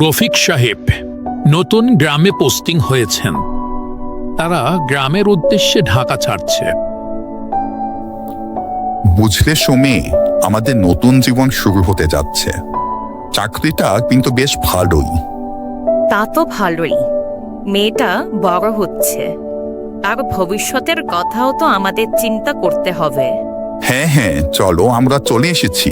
রফিক সাহেব নতুন গ্রামে পোস্টিং হয়েছেন। তারা গ্রামের উদ্দেশ্যে ঢাকা ছাড়ছে। বুঝলে সুমি, আমাদের নতুন জীবন শুরু হতে যাচ্ছে। চাকরিটা কিন্তু বেশ ভালোই। তা তো ভালোই, মেয়েটা বড় হচ্ছে, তার ভবিষ্যতের কথাও তো আমাদের চিন্তা করতে হবে। হ্যাঁ হ্যাঁ, চলো আমরা চলে এসেছি।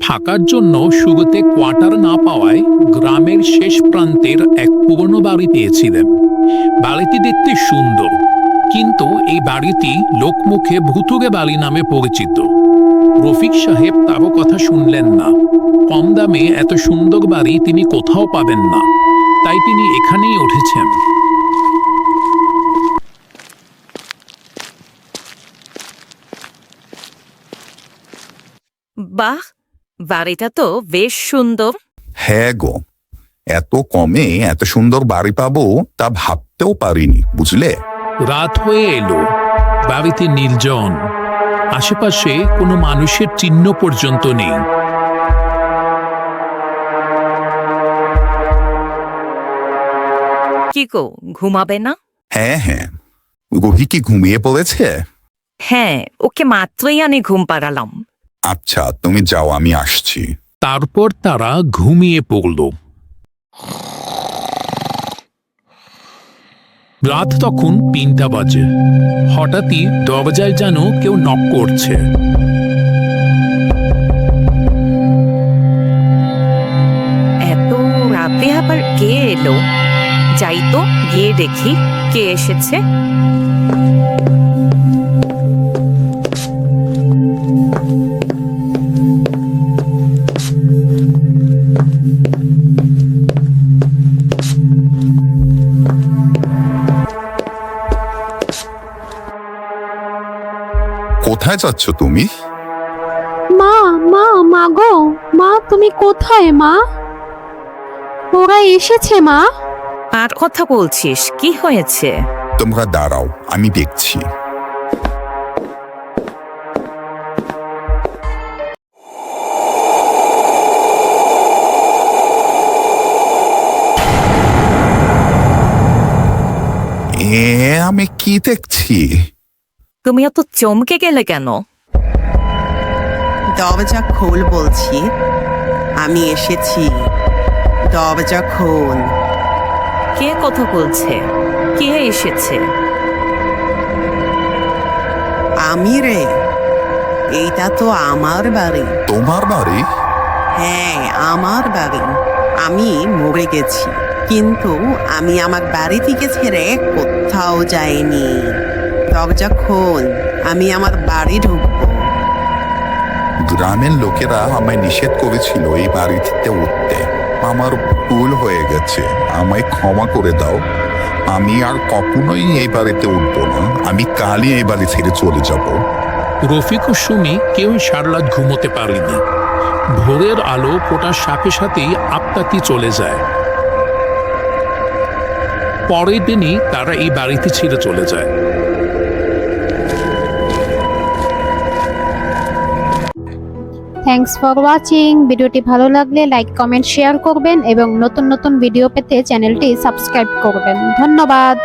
থাকার জন্য শুরুতে কোয়ার্টার না পাওয়ায় গ্রামের শেষ প্রান্তের এক পুরনো বাড়ি পেয়েছিলেন। বাড়িটি দেখতে সুন্দর, কিন্তু এই বাড়িটি লোকমুখে ভুতুড়ে বাড়ি নামে পরিচিত। রফিক সাহেব তারও কথা শুনলেন না। কম দামে এত সুন্দর বাড়ি তিনি কোথাও পাবেন না, তাই তিনি এখানেই উঠেছেন। বাহ, বাড়িটা তো বেশ সুন্দর। হ্যাঁ গো, এত কমে এত সুন্দর বাড়ি পাবো তা ভাবতেও পারিনি, বুঝলে। রাত হয়ে এলো, বাড়িতে নির্জন, আশেপাশে কোনো মানুষের চিহ্ন পর্যন্ত নেই। কি গো, ঘুমাবে না? হ্যাঁ হ্যাঁ, রোহি কি ঘুমিয়ে পড়েছে? হ্যাঁ, ওকে মাত্রই আমি ঘুম পাড়ালাম। আচ্ছা, তুমি যাও, আমি আসছি। তারপর তারা ঘুমিয়ে পড়ল। রাত তখন ৩টা বাজে। হঠাৎই দরজায় যেন কেউ নক করছে। এত রাতে আবার কে এলো? যাই তো, গিয়ে দেখি কে এসেছে। কোথায় যাচ্ছ তুমি? মা মা মা গো, মা তুমি কোথায় মা? ওরা এসেছে মা। আর কথা বলছিস, কি হয়েছে? তোমরা দাঁড়াও, আমি দেখছি। আমি কি দেখছি? তুমি এত চমকে গেলে কেন? দরজা খোল বলছি, আমি এসেছি, দরজা খোল। কে কথা বলছে? কে এসেছে? আমি রে, এইটা তো আমার বাড়ি। তোমার বাড়ি? হ্যাঁ, আমার বাড়ি। আমি মরে গেছি, কিন্তু আমি আমার বাড়ি থেকে ছেড়ে কোথাও যাইনি। দরজা খোল, আমি আমার বাড়ি ঢুকবো। গ্রামের লোকেরা আমায় নিষেধ করেছিল এই বাড়িতে উঠতে। আমার ভুল হয়ে গেছে, আমায় ক্ষমা করে দাও। আমি আর কখনোই এই বাড়িতে উঠবো না। আমি কালই এই বাড়ি ছেড়ে চলে যাব। রফিক ও সুমি কেউই সারা ঘুমোতে পারেনি। ভোরের আলো ফোটার সাথে সাথেই আপতাতি চলে যায়। পরের দিনই তারা এই বাড়িতে ছেড়ে চলে যায়। Thanks for watching. ভিডিওটি ভালো লাগলে লাইক কমেন্ট শেয়ার করবেন এবং নতুন নতুন ভিডিও পেতে চ্যানেলটি সাবস্ক্রাইব করবেন। ধন্যবাদ।